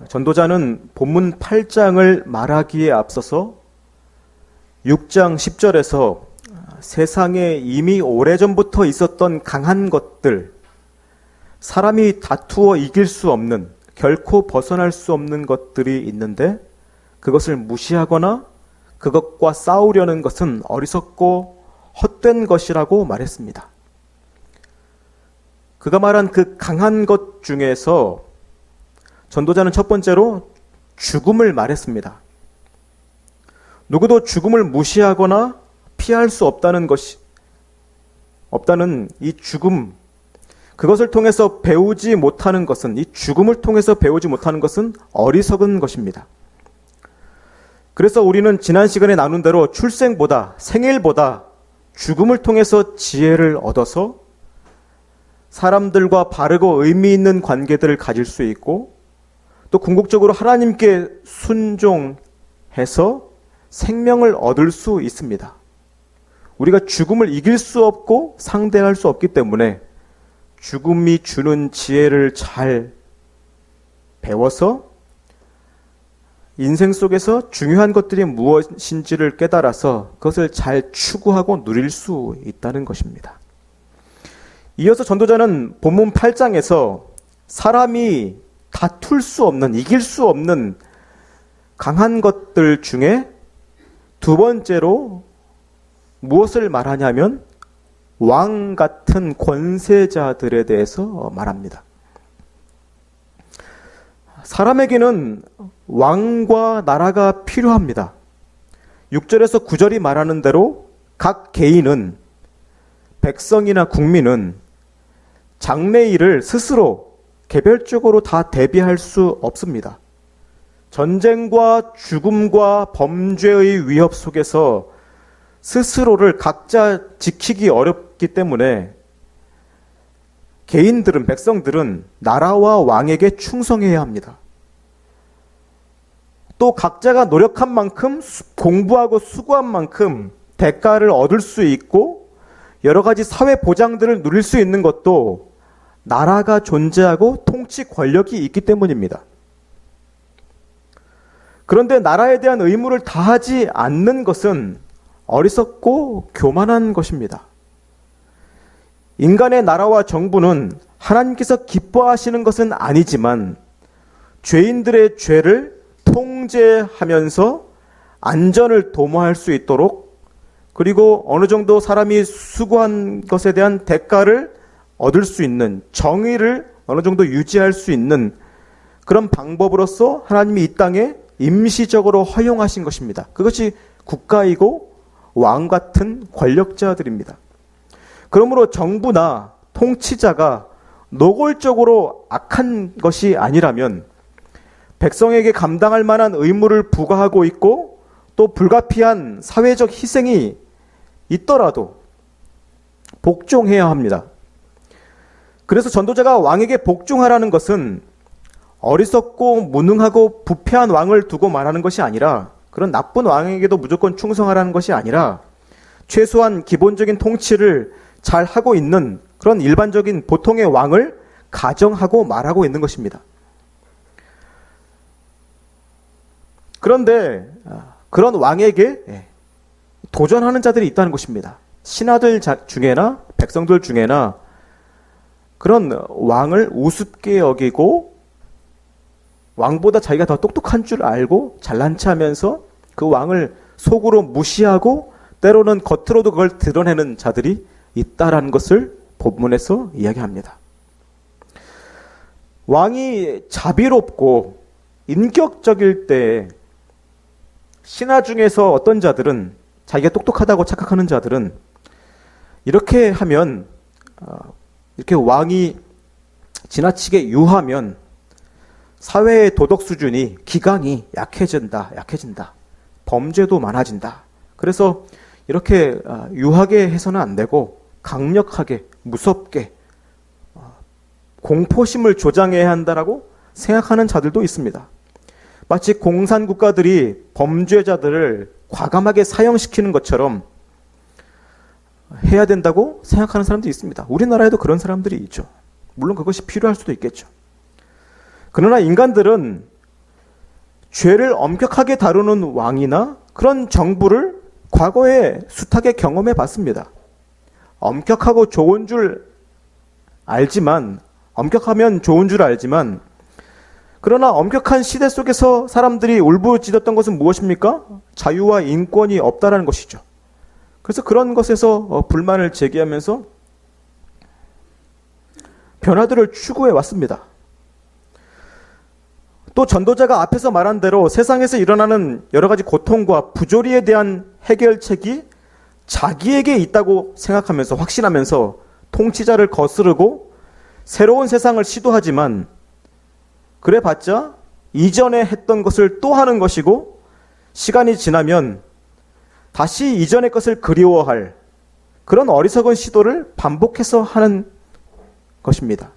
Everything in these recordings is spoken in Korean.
전도자는 본문 8장을 말하기에 앞서서 6장 10절에서 세상에 이미 오래전부터 있었던 강한 것들, 사람이 다투어 이길 수 없는, 결코 벗어날 수 없는 것들이 있는데 그것을 무시하거나 그것과 싸우려는 것은 어리석고 헛된 것이라고 말했습니다. 그가 말한 그 강한 것 중에서 전도자는 첫 번째로 죽음을 말했습니다. 누구도 죽음을 무시하거나 피할 수 없다는 이 죽음, 그것을 통해서 배우지 못하는 것은, 이 죽음을 통해서 배우지 못하는 것은 어리석은 것입니다. 그래서 우리는 지난 시간에 나눈 대로 출생보다, 생일보다 죽음을 통해서 지혜를 얻어서 사람들과 바르고 의미 있는 관계들을 가질 수 있고, 또 궁극적으로 하나님께 순종해서 생명을 얻을 수 있습니다. 우리가 죽음을 이길 수 없고 상대할 수 없기 때문에 죽음이 주는 지혜를 잘 배워서 인생 속에서 중요한 것들이 무엇인지를 깨달아서 그것을 잘 추구하고 누릴 수 있다는 것입니다. 이어서 전도자는 본문 8장에서 사람이 다툴 수 없는, 이길 수 없는 강한 것들 중에 두 번째로 무엇을 말하냐면 왕 같은 권세자들에 대해서 말합니다. 사람에게는 왕과 나라가 필요합니다. 6절에서 9절이 말하는 대로 각 개인은, 백성이나 국민은 장래일을 스스로 개별적으로 다 대비할 수 없습니다. 전쟁과 죽음과 범죄의 위협 속에서 스스로를 각자 지키기 어렵기 때문에 개인들은, 백성들은 나라와 왕에게 충성해야 합니다. 또 각자가 노력한 만큼, 공부하고 수고한 만큼 대가를 얻을 수 있고 여러 가지 사회 보장들을 누릴 수 있는 것도 나라가 존재하고 통치 권력이 있기 때문입니다. 그런데 나라에 대한 의무를 다하지 않는 것은 어리석고 교만한 것입니다. 인간의 나라와 정부는 하나님께서 기뻐하시는 것은 아니지만 죄인들의 죄를 통제하면서 안전을 도모할 수 있도록, 그리고 어느 정도 사람이 수고한 것에 대한 대가를 얻을 수 있는, 정의를 어느 정도 유지할 수 있는 그런 방법으로서 하나님이 이 땅에 임시적으로 허용하신 것입니다. 그것이 국가이고 왕 같은 권력자들입니다. 그러므로 정부나 통치자가 노골적으로 악한 것이 아니라면 백성에게 감당할 만한 의무를 부과하고 있고 또 불가피한 사회적 희생이 있더라도 복종해야 합니다. 그래서 전도자가 왕에게 복종하라는 것은 어리석고 무능하고 부패한 왕을 두고 말하는 것이 아니라, 그런 나쁜 왕에게도 무조건 충성하라는 것이 아니라 최소한 기본적인 통치를 잘 하고 있는 그런 일반적인 보통의 왕을 가정하고 말하고 있는 것입니다. 그런데 그런 왕에게 도전하는 자들이 있다는 것입니다. 신하들 중에나 백성들 중에나 그런 왕을 우습게 여기고 왕보다 자기가 더 똑똑한 줄 알고 잘난 체하면서 그 왕을 속으로 무시하고 때로는 겉으로도 그걸 드러내는 자들이 있다라는 것을 본문에서 이야기합니다. 왕이 자비롭고 인격적일 때 신하 중에서 어떤 자들은, 자기가 똑똑하다고 착각하는 자들은 이렇게 하면, 이렇게 왕이 지나치게 유하면 사회의 도덕 수준이, 기강이 약해진다. 범죄도 많아진다. 그래서 이렇게 유하게 해서는 안 되고 강력하게, 무섭게 공포심을 조장해야 한다라고 생각하는 자들도 있습니다. 마치 공산 국가들이 범죄자들을 과감하게 사형시키는 것처럼 해야 된다고 생각하는 사람도 있습니다. 우리나라에도 그런 사람들이 있죠. 물론 그것이 필요할 수도 있겠죠. 그러나 인간들은 죄를 엄격하게 다루는 왕이나 그런 정부를 과거에 숱하게 경험해 봤습니다. 엄격하고 좋은 줄 알지만, 엄격하면 좋은 줄 알지만, 그러나 엄격한 시대 속에서 사람들이 울부짖었던 것은 무엇입니까? 자유와 인권이 없다라는 것이죠. 그래서 그런 것에서 불만을 제기하면서 변화들을 추구해 왔습니다. 또 전도자가 앞에서 말한 대로 세상에서 일어나는 여러 가지 고통과 부조리에 대한 해결책이 자기에게 있다고 생각하면서 확신하면서 통치자를 거스르고 새로운 세상을 시도하지만 그래봤자 이전에 했던 것을 또 하는 것이고 시간이 지나면 다시 이전의 것을 그리워할 그런 어리석은 시도를 반복해서 하는 것입니다.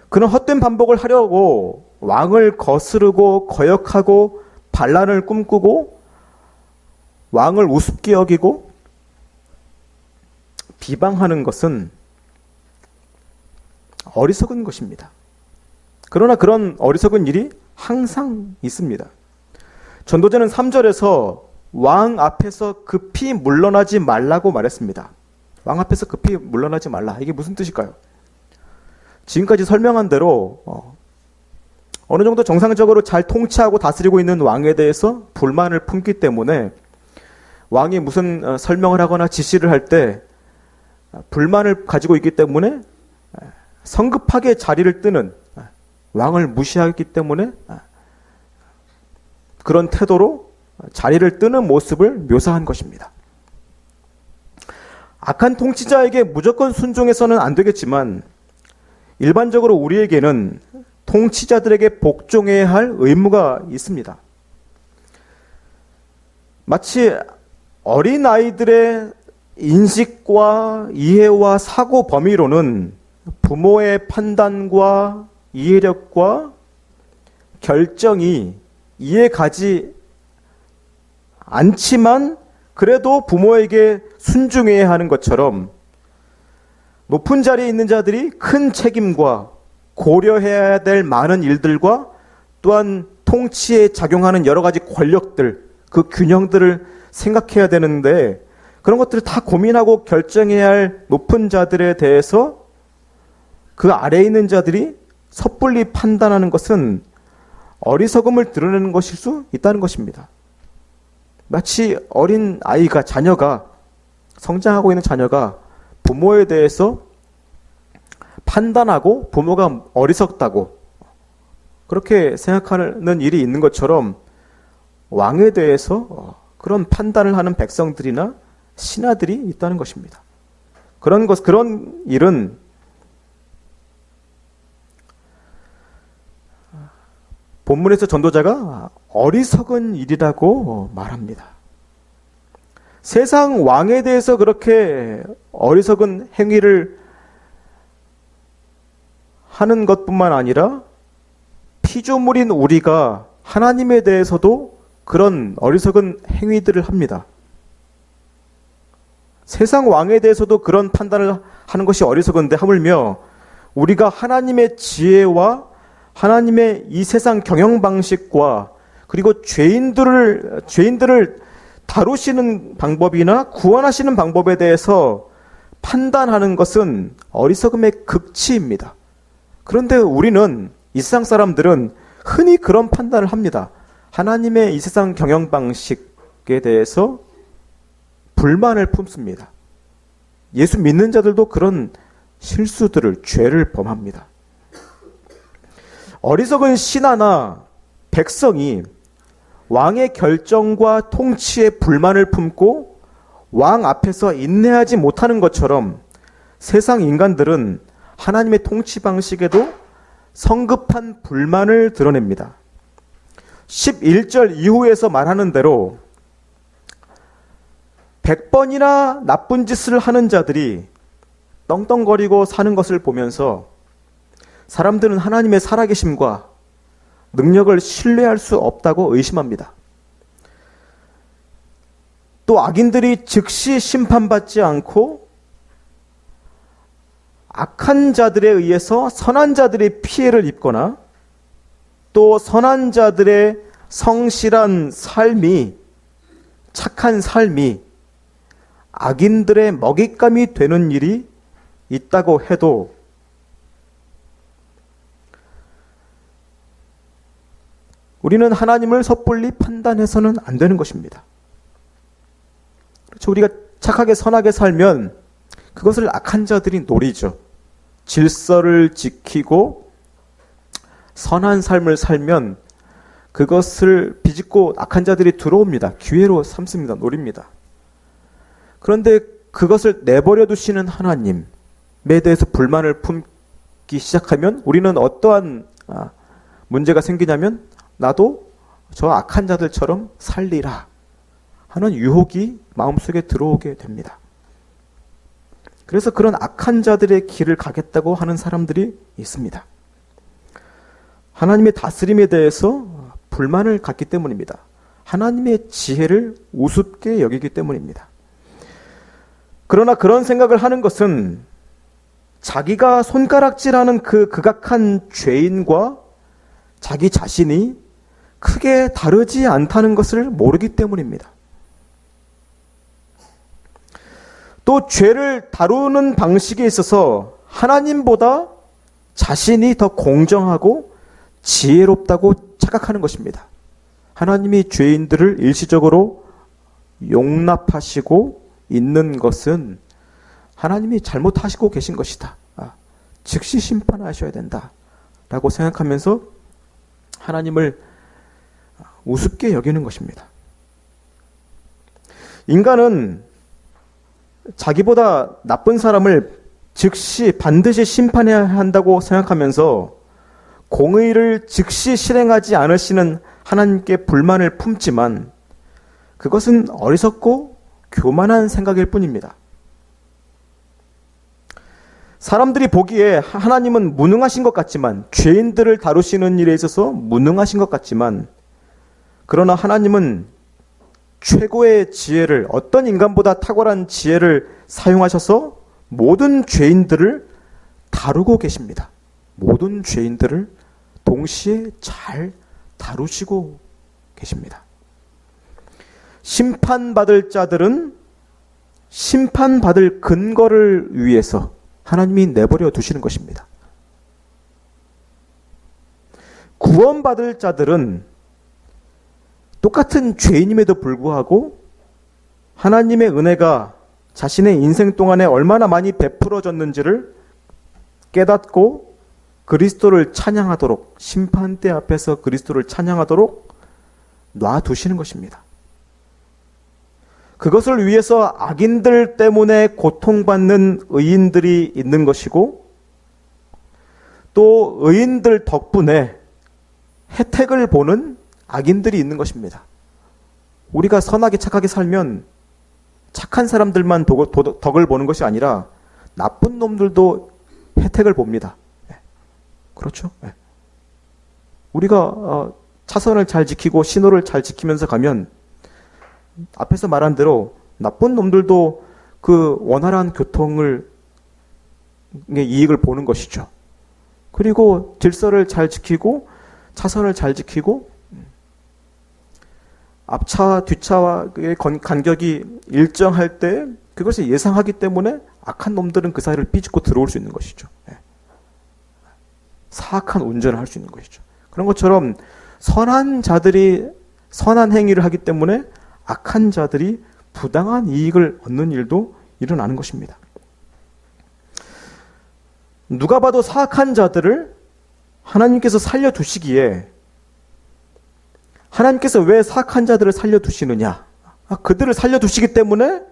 그런 헛된 반복을 하려고 왕을 거스르고 거역하고 반란을 꿈꾸고 왕을 우습게 여기고 비방하는 것은 어리석은 것입니다. 그러나 그런 어리석은 일이 항상 있습니다. 전도자는 3절에서 왕 앞에서 급히 물러나지 말라고 말했습니다. 왕 앞에서 급히 물러나지 말라. 이게 무슨 뜻일까요? 지금까지 설명한 대로 어느 정도 정상적으로 잘 통치하고 다스리고 있는 왕에 대해서 불만을 품기 때문에 왕이 무슨 설명을 하거나 지시를 할 때 불만을 가지고 있기 때문에 성급하게 자리를 뜨는, 왕을 무시하기 때문에 그런 태도로 자리를 뜨는 모습을 묘사한 것입니다. 악한 통치자에게 무조건 순종해서는 안 되겠지만 일반적으로 우리에게는 통치자들에게 복종해야 할 의무가 있습니다. 마치 어린아이들의 인식과 이해와 사고 범위로는 부모의 판단과 이해력과 결정이 이해가지 않지만 그래도 부모에게 순종해야 하는 것처럼 높은 자리에 있는 자들이 큰 책임과 고려해야 될 많은 일들과 또한 통치에 작용하는 여러 가지 권력들, 그 균형들을 생각해야 되는데 그런 것들을 다 고민하고 결정해야 할 높은 자들에 대해서 그 아래에 있는 자들이 섣불리 판단하는 것은 어리석음을 드러내는 것일 수 있다는 것입니다. 마치 어린 아이가, 자녀가, 성장하고 있는 자녀가 부모에 대해서 판단하고 부모가 어리석다고 그렇게 생각하는 일이 있는 것처럼 왕에 대해서 그런 판단을 하는 백성들이나 신하들이 있다는 것입니다. 그런 일은 본문에서 전도자가 어리석은 일이라고 말합니다. 세상 왕에 대해서 그렇게 어리석은 행위를 하는 것뿐만 아니라 피조물인 우리가 하나님에 대해서도 그런 어리석은 행위들을 합니다. 세상 왕에 대해서도 그런 판단을 하는 것이 어리석은데 하물며 우리가 하나님의 지혜와 하나님의 이 세상 경영 방식과 그리고 죄인들을 다루시는 방법이나 구원하시는 방법에 대해서 판단하는 것은 어리석음의 극치입니다. 그런데 우리는 이 세상 사람들은 흔히 그런 판단을 합니다. 하나님의 이 세상 경영 방식에 대해서 불만을 품습니다. 예수 믿는 자들도 그런 실수들을, 죄를 범합니다. 어리석은 신하나 백성이 왕의 결정과 통치에 불만을 품고 왕 앞에서 인내하지 못하는 것처럼 세상 인간들은 하나님의 통치 방식에도 성급한 불만을 드러냅니다. 11절 이후에서 말하는 대로 100번이나 나쁜 짓을 하는 자들이 떵떵거리고 사는 것을 보면서 사람들은 하나님의 살아계심과 능력을 신뢰할 수 없다고 의심합니다. 또 악인들이 즉시 심판받지 않고 악한 자들에 의해서 선한 자들의 피해를 입거나 또 선한 자들의 성실한 삶이, 착한 삶이 악인들의 먹잇감이 되는 일이 있다고 해도 우리는 하나님을 섣불리 판단해서는 안 되는 것입니다. 그렇죠. 우리가 착하게 선하게 살면 그것을 악한 자들이 노리죠. 질서를 지키고 선한 삶을 살면 그것을 비집고 악한 자들이 들어옵니다. 기회로 삼습니다. 노립니다. 그런데 그것을 내버려 두시는 하나님에 대해서 불만을 품기 시작하면 우리는 어떠한 문제가 생기냐면 나도 저 악한 자들처럼 살리라 하는 유혹이 마음속에 들어오게 됩니다. 그래서 그런 악한 자들의 길을 가겠다고 하는 사람들이 있습니다. 하나님의 다스림에 대해서 불만을 갖기 때문입니다. 하나님의 지혜를 우습게 여기기 때문입니다. 그러나 그런 생각을 하는 것은 자기가 손가락질하는 그 극악한 죄인과 자기 자신이 크게 다르지 않다는 것을 모르기 때문입니다. 또 죄를 다루는 방식에 있어서 하나님보다 자신이 더 공정하고 지혜롭다고 착각하는 것입니다. 하나님이 죄인들을 일시적으로 용납하시고 있는 것은 하나님이 잘못하시고 계신 것이다. 즉시 심판하셔야 된다. 라고 생각하면서 하나님을 우습게 여기는 것입니다. 인간은 자기보다 나쁜 사람을 즉시 반드시 심판해야 한다고 생각하면서 공의를 즉시 실행하지 않으시는 하나님께 불만을 품지만 그것은 어리석고 교만한 생각일 뿐입니다. 사람들이 보기에 하나님은 무능하신 것 같지만, 죄인들을 다루시는 일에 있어서 무능하신 것 같지만, 그러나 하나님은 최고의 지혜를, 어떤 인간보다 탁월한 지혜를 사용하셔서 모든 죄인들을 다루고 계십니다. 모든 죄인들을 동시에 잘 다루시고 계십니다. 심판받을 자들은 심판받을 근거를 위해서 하나님이 내버려 두시는 것입니다. 구원받을 자들은 똑같은 죄인임에도 불구하고 하나님의 은혜가 자신의 인생 동안에 얼마나 많이 베풀어졌는지를 깨닫고 그리스도를 찬양하도록, 심판대 앞에서 그리스도를 찬양하도록 놔두시는 것입니다. 그것을 위해서 악인들 때문에 고통받는 의인들이 있는 것이고, 또 의인들 덕분에 혜택을 보는 악인들이 있는 것입니다. 우리가 선하게 착하게 살면 착한 사람들만 덕을 보는 것이 아니라 나쁜 놈들도 혜택을 봅니다. 그렇죠? 우리가 차선을 잘 지키고 신호를 잘 지키면서 가면 앞에서 말한 대로 나쁜 놈들도 그 원활한 교통을 이익을 보는 것이죠. 그리고 질서를 잘 지키고 차선을 잘 지키고 앞차와 뒷차와의 간격이 일정할 때 그것을 예상하기 때문에 악한 놈들은 그 사이를 삐집고 들어올 수 있는 것이죠. 사악한 운전을 할 수 있는 것이죠. 그런 것처럼 선한 자들이 선한 행위를 하기 때문에 악한 자들이 부당한 이익을 얻는 일도 일어나는 것입니다. 누가 봐도 사악한 자들을 하나님께서 살려두시기에, 하나님께서 왜 사악한 자들을 살려두시느냐? 그들을 살려두시기 때문에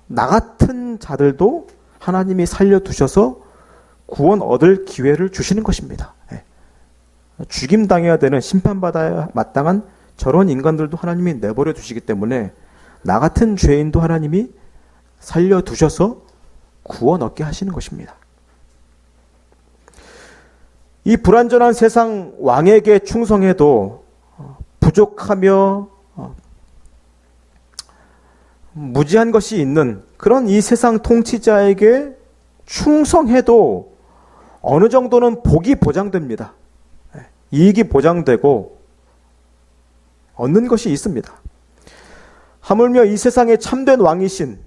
나 같은 자들도 하나님이 살려두셔서 구원 얻을 기회를 주시는 것입니다. 죽임당해야 되는, 심판받아야 마땅한 저런 인간들도 하나님이 내버려 두시기 때문에 나 같은 죄인도 하나님이 살려두셔서 구원 얻게 하시는 것입니다. 이 불완전한 세상 왕에게 충성해도 부족하며 무지한 것이 있는 그런 이 세상 통치자에게 충성해도 어느 정도는 복이 보장됩니다. 이익이 보장되고 얻는 것이 있습니다. 하물며 이 세상의 참된 왕이신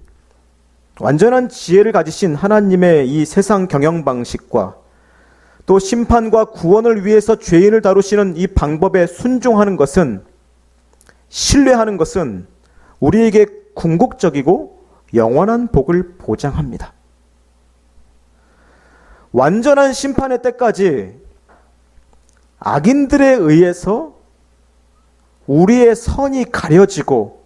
완전한 지혜를 가지신 하나님의 이 세상 경영 방식과 또 심판과 구원을 위해서 죄인을 다루시는 이 방법에 순종하는 것은, 신뢰하는 것은 우리에게 궁극적이고 영원한 복을 보장합니다. 완전한 심판의 때까지 악인들에 의해서 우리의 선이 가려지고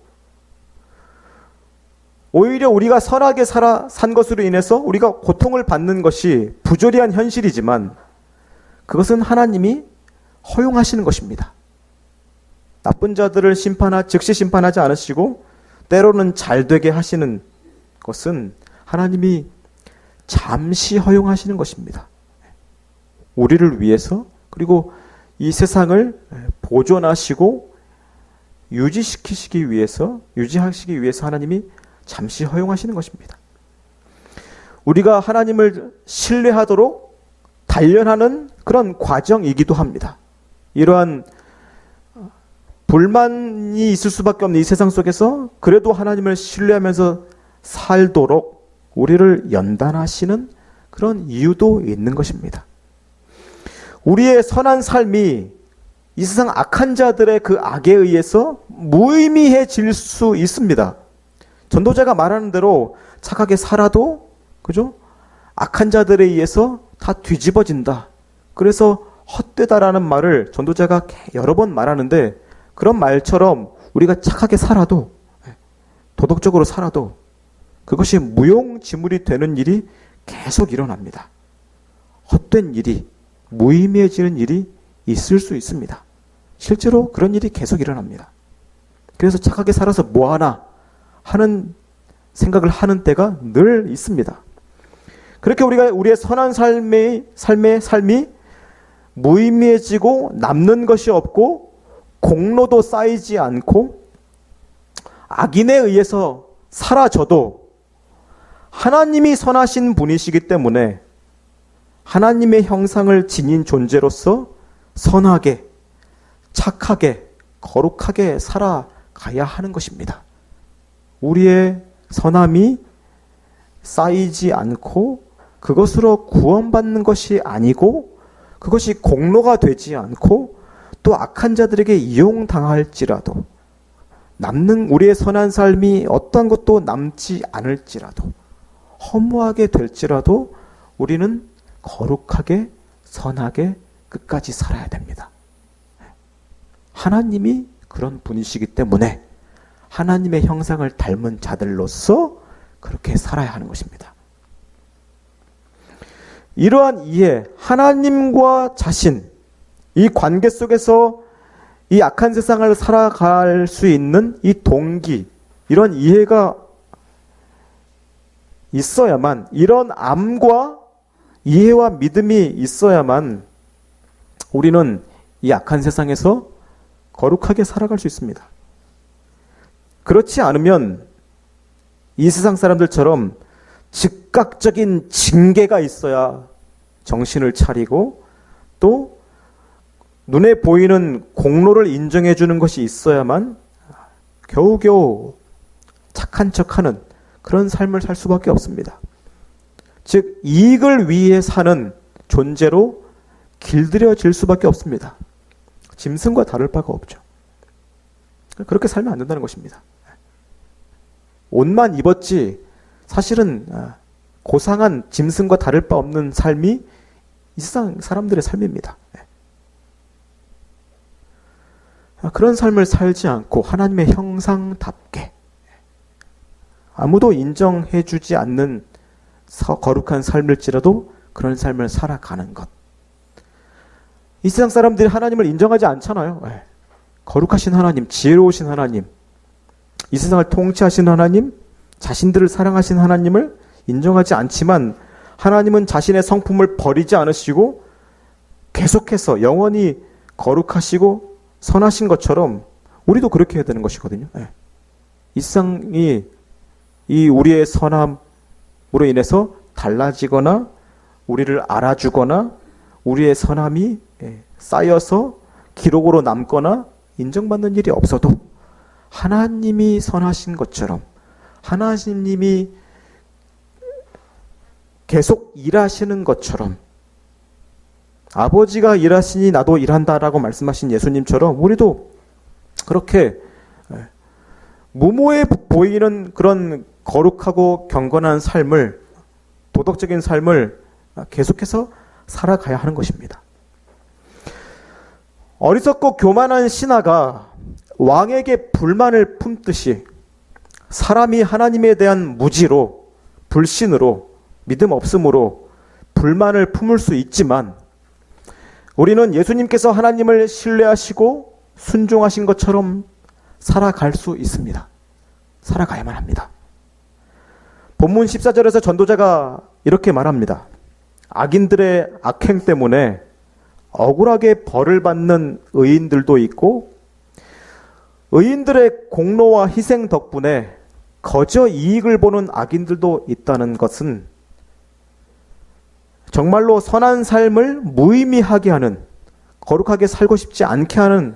오히려 우리가 선하게 산 것으로 인해서 우리가 고통을 받는 것이 부조리한 현실이지만 그것은 하나님이 허용하시는 것입니다. 나쁜 자들을 즉시 심판하지 않으시고 때로는 잘 되게 하시는 것은 하나님이 잠시 허용하시는 것입니다. 우리를 위해서, 그리고 이 세상을 보존하시고 유지하시기 위해서 하나님이 잠시 허용하시는 것입니다. 우리가 하나님을 신뢰하도록 단련하는 그런 과정이기도 합니다. 이러한 불만이 있을 수밖에 없는 이 세상 속에서 그래도 하나님을 신뢰하면서 살도록 우리를 연단하시는 그런 이유도 있는 것입니다. 우리의 선한 삶이 이 세상 악한 자들의 그 악에 의해서 무의미해질 수 있습니다. 전도자가 말하는 대로 착하게 살아도, 그죠? 악한 자들에 의해서 다 뒤집어진다. 그래서 헛되다라는 말을 전도자가 여러 번 말하는데, 그런 말처럼 우리가 착하게 살아도, 도덕적으로 살아도 그것이 무용지물이 되는 일이 계속 일어납니다. 헛된 일이, 무의미해지는 일이 있을 수 있습니다. 실제로 그런 일이 계속 일어납니다. 그래서 착하게 살아서 뭐하나 하는 생각을 하는 때가 늘 있습니다. 그렇게 우리가 우리의 선한 삶이 무의미해지고 남는 것이 없고 공로도 쌓이지 않고 악인에 의해서 사라져도 하나님이 선하신 분이시기 때문에 하나님의 형상을 지닌 존재로서 선하게, 착하게, 거룩하게 살아가야 하는 것입니다. 우리의 선함이 쌓이지 않고 그것으로 구원받는 것이 아니고 그것이 공로가 되지 않고 또 악한 자들에게 이용당할지라도 남는 우리의 선한 삶이 어떠한 것도 남지 않을지라도 허무하게 될지라도 우리는 거룩하게 선하게 끝까지 살아야 됩니다. 하나님이 그런 분이시기 때문에 하나님의 형상을 닮은 자들로서 그렇게 살아야 하는 것입니다. 이러한 이해, 하나님과 자신, 이 관계 속에서 이 악한 세상을 살아갈 수 있는 이 동기, 이런 이해가 있어야만, 이런 암과 이해와 믿음이 있어야만 우리는 이 악한 세상에서 거룩하게 살아갈 수 있습니다. 그렇지 않으면 이 세상 사람들처럼 즉각적인 징계가 있어야 정신을 차리고 또 눈에 보이는 공로를 인정해 주는 것이 있어야만 겨우겨우 착한 척하는 그런 삶을 살 수밖에 없습니다. 즉 이익을 위해 사는 존재로 길들여질 수밖에 없습니다. 짐승과 다를 바가 없죠. 그렇게 살면 안 된다는 것입니다. 옷만 입었지 사실은 고상한 짐승과 다를 바 없는 삶이 이 세상 사람들의 삶입니다. 그런 삶을 살지 않고 하나님의 형상답게 아무도 인정해 주지 않는 거룩한 삶일지라도 그런 삶을 살아가는 것. 이 세상 사람들이 하나님을 인정하지 않잖아요. 거룩하신 하나님, 지혜로우신 하나님, 이 세상을 통치하신 하나님, 자신들을 사랑하신 하나님을 인정하지 않지만 하나님은 자신의 성품을 버리지 않으시고 계속해서 영원히 거룩하시고 선하신 것처럼 우리도 그렇게 해야 되는 것이거든요. 이 세상이 이 우리의 선함으로 인해서 달라지거나 우리를 알아주거나 우리의 선함이 쌓여서 기록으로 남거나 인정받는 일이 없어도 하나님이 선하신 것처럼 하나님이 계속 일하시는 것처럼 아버지가 일하시니 나도 일한다라고 말씀하신 예수님처럼 우리도 그렇게 무모해 보이는 그런 거룩하고 경건한 삶을, 도덕적인 삶을 계속해서 살아가야 하는 것입니다. 어리석고 교만한 신하가 왕에게 불만을 품듯이 사람이 하나님에 대한 무지로, 불신으로, 믿음 없음으로 불만을 품을 수 있지만 우리는 예수님께서 하나님을 신뢰하시고 순종하신 것처럼 살아갈 수 있습니다. 살아가야만 합니다. 본문 14절에서 전도자가 이렇게 말합니다. 악인들의 악행 때문에 억울하게 벌을 받는 의인들도 있고 의인들의 공로와 희생 덕분에 거저 이익을 보는 악인들도 있다는 것은 정말로 선한 삶을 무의미하게 하는, 거룩하게 살고 싶지 않게 하는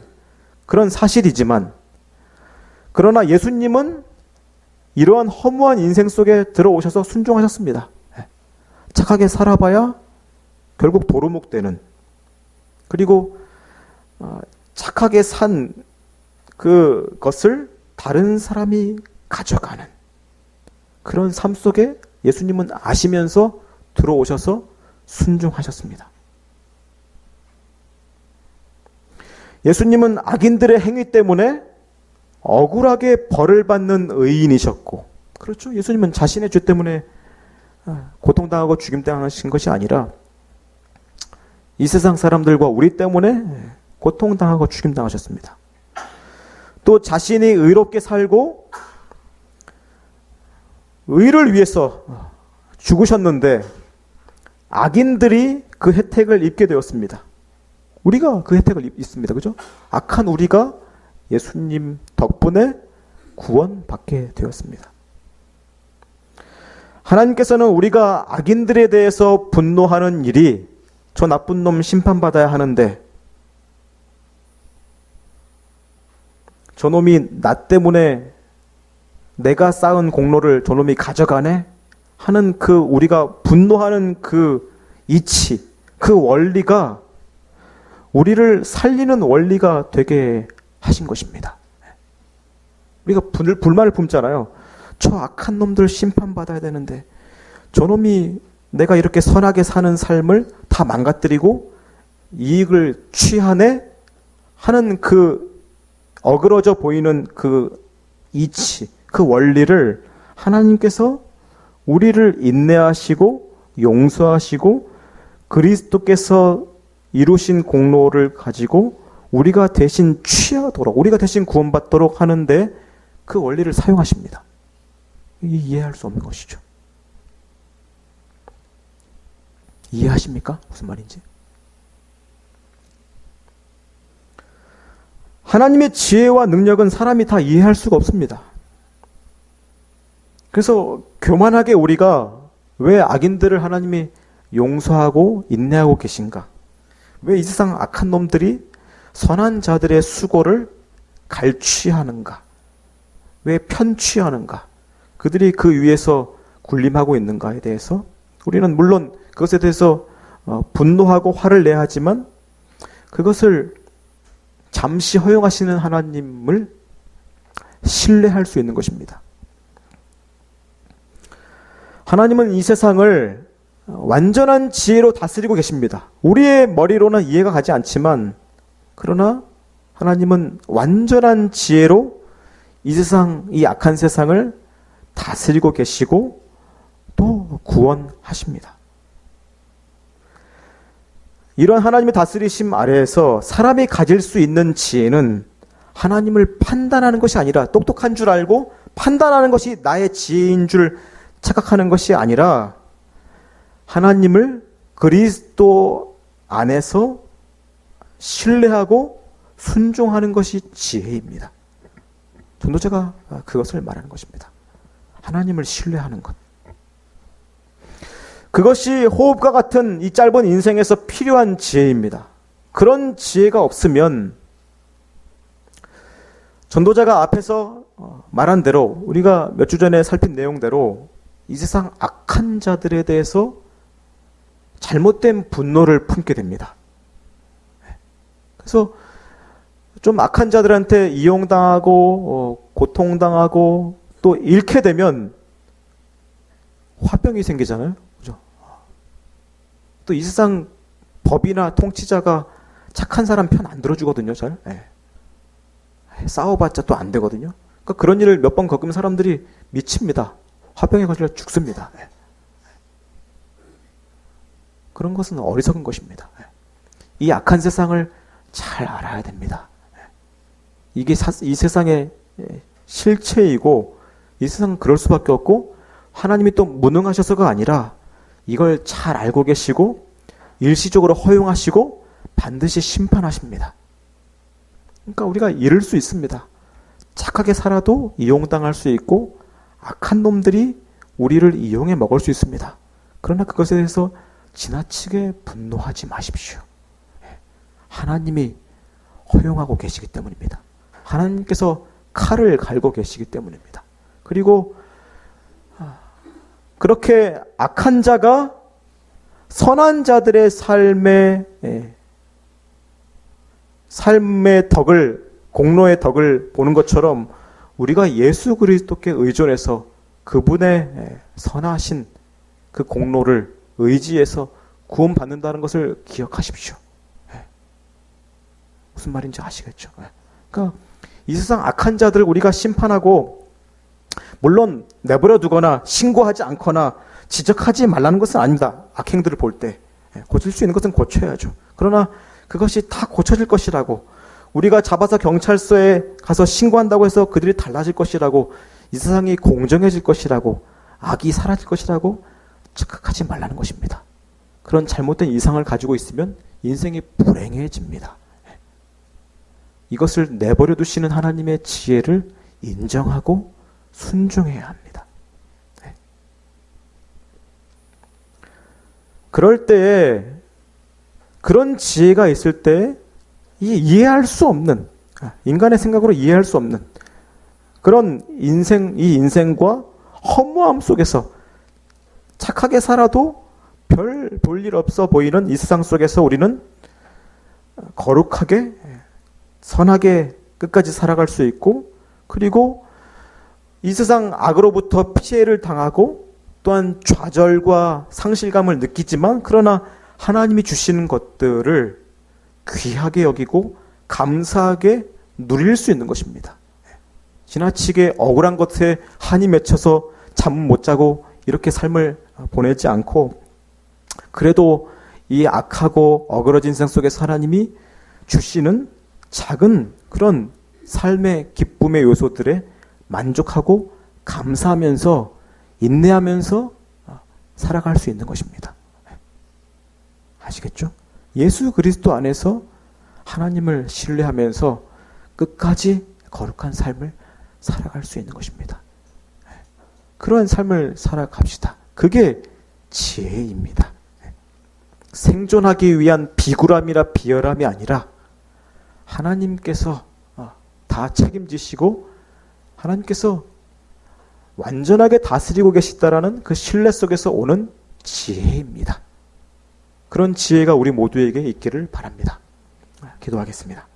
그런 사실이지만, 그러나 예수님은 이러한 허무한 인생 속에 들어오셔서 순종하셨습니다. 착하게 살아봐야 결국 도루묵 되는, 그리고 착하게 산 그것을 다른 사람이 가져가는 그런 삶 속에 예수님은 아시면서 들어오셔서 순종하셨습니다. 예수님은 악인들의 행위 때문에 억울하게 벌을 받는 의인이셨고, 그렇죠. 예수님은 자신의 죄 때문에 고통당하고 죽임당하신 것이 아니라 이 세상 사람들과 우리 때문에 고통당하고 죽임당하셨습니다. 또 자신이 의롭게 살고 의를 위해서 죽으셨는데 악인들이 그 혜택을 입게 되었습니다. 우리가 그 혜택을 입습니다. 그죠? 악한 우리가 예수님 덕분에 구원받게 되었습니다. 하나님께서는 우리가 악인들에 대해서 분노하는 일이 저 나쁜 놈 심판받아야 하는데 저놈이 나 때문에 내가 쌓은 공로를 저놈이 가져가네? 하는 그 우리가 분노하는 그 이치, 그 원리가 우리를 살리는 원리가 되게 하신 것입니다. 우리가 불만을 품잖아요. 저 악한 놈들 심판받아야 되는데 저놈이 내가 이렇게 선하게 사는 삶을 다 망가뜨리고 이익을 취하네? 하는 그 어그러져 보이는 그 이치, 그 원리를 하나님께서 우리를 인내하시고 용서하시고 그리스도께서 이루신 공로를 가지고 우리가 대신 취하도록, 우리가 대신 구원받도록 하는데 그 원리를 사용하십니다. 이해할 수 없는 것이죠. 이해하십니까? 무슨 말인지? 하나님의 지혜와 능력은 사람이 다 이해할 수가 없습니다. 그래서 교만하게 우리가 왜 악인들을 하나님이 용서하고 인내하고 계신가? 왜 이 세상 악한 놈들이 선한 자들의 수고를 갈취하는가? 왜 편취하는가? 그들이 그 위에서 군림하고 있는가에 대해서 우리는 물론 그것에 대해서 분노하고 화를 내야 하지만 그것을 잠시 허용하시는 하나님을 신뢰할 수 있는 것입니다. 하나님은 이 세상을 완전한 지혜로 다스리고 계십니다. 우리의 머리로는 이해가 가지 않지만 그러나 하나님은 완전한 지혜로 이 세상, 이 악한 세상을 다스리고 계시고 또 구원하십니다. 이런 하나님의 다스리심 아래에서 사람이 가질 수 있는 지혜는 하나님을 판단하는 것이 아니라 똑똑한 줄 알고 판단하는 것이 나의 지혜인 줄 착각하는 것이 아니라 하나님을 그리스도 안에서 신뢰하고 순종하는 것이 지혜입니다. 전도자가 그것을 말하는 것입니다. 하나님을 신뢰하는 것. 그것이 호흡과 같은 이 짧은 인생에서 필요한 지혜입니다. 그런 지혜가 없으면 전도자가 앞에서 말한 대로 우리가 몇 주 전에 살핀 내용대로 이 세상 악한 자들에 대해서 잘못된 분노를 품게 됩니다. 그래서 좀 악한 자들한테 이용당하고 고통당하고 또 잃게 되면 화병이 생기잖아요. 그죠? 또 이 세상 법이나 통치자가 착한 사람 편 안 들어주거든요, 잘. 네. 싸워봤자 또 안 되거든요. 그러니까 그런 일을 몇 번 겪으면 사람들이 미칩니다. 화병에 걸려 죽습니다. 네. 그런 것은 어리석은 것입니다. 이 악한 세상을 잘 알아야 됩니다. 이게 이 세상의 실체이고 이 세상은 그럴 수밖에 없고 하나님이 또 무능하셔서가 아니라 이걸 잘 알고 계시고 일시적으로 허용하시고 반드시 심판하십니다. 그러니까 우리가 잃을 수 있습니다. 착하게 살아도 이용당할 수 있고 악한 놈들이 우리를 이용해 먹을 수 있습니다. 그러나 그것에 대해서 지나치게 분노하지 마십시오. 하나님이 허용하고 계시기 때문입니다. 하나님께서 칼을 갈고 계시기 때문입니다. 그리고 그렇게 악한 자가 선한 자들의 삶의 덕을, 공로의 덕을 보는 것처럼 우리가 예수 그리스도께 의존해서 그분의 선하신 그 공로를 의지해서 구원받는다는 것을 기억하십시오. 무슨 말인지 아시겠죠? 그러니까 이 세상 악한 자들 우리가 심판하고 물론 내버려 두거나 신고하지 않거나 지적하지 말라는 것은 아닙니다. 악행들을 볼 때 고칠 수 있는 것은 고쳐야죠. 그러나 그것이 다 고쳐질 것이라고 우리가 잡아서 경찰서에 가서 신고한다고 해서 그들이 달라질 것이라고 이 세상이 공정해질 것이라고 악이 사라질 것이라고 착각하지 말라는 것입니다. 그런 잘못된 이상을 가지고 있으면 인생이 불행해집니다. 이것을 내버려 두시는 하나님의 지혜를 인정하고 순종해야 합니다. 그럴 때에 그런 지혜가 있을 때 이해할 수 없는 인간의 생각으로 이해할 수 없는 그런 이 인생과 허무함 속에서 착하게 살아도 별 볼 일 없어 보이는 이 세상 속에서 우리는 거룩하게 선하게 끝까지 살아갈 수 있고 그리고 이 세상 악으로부터 피해를 당하고 또한 좌절과 상실감을 느끼지만 그러나 하나님이 주시는 것들을 귀하게 여기고 감사하게 누릴 수 있는 것입니다. 지나치게 억울한 것에 한이 맺혀서 잠 못 자고 이렇게 삶을 보내지 않고 그래도 이 악하고 어그러진 세상 속에서 하나님이 주시는 작은 그런 삶의 기쁨의 요소들에 만족하고 감사하면서 인내하면서 살아갈 수 있는 것입니다. 아시겠죠? 예수 그리스도 안에서 하나님을 신뢰하면서 끝까지 거룩한 삶을 살아갈 수 있는 것입니다. 그러한 삶을 살아갑시다. 그게 지혜입니다. 생존하기 위한 비굴함이나 비열함이 아니라 하나님께서 다 책임지시고 하나님께서 완전하게 다스리고 계시다라는 그 신뢰 속에서 오는 지혜입니다. 그런 지혜가 우리 모두에게 있기를 바랍니다. 기도하겠습니다.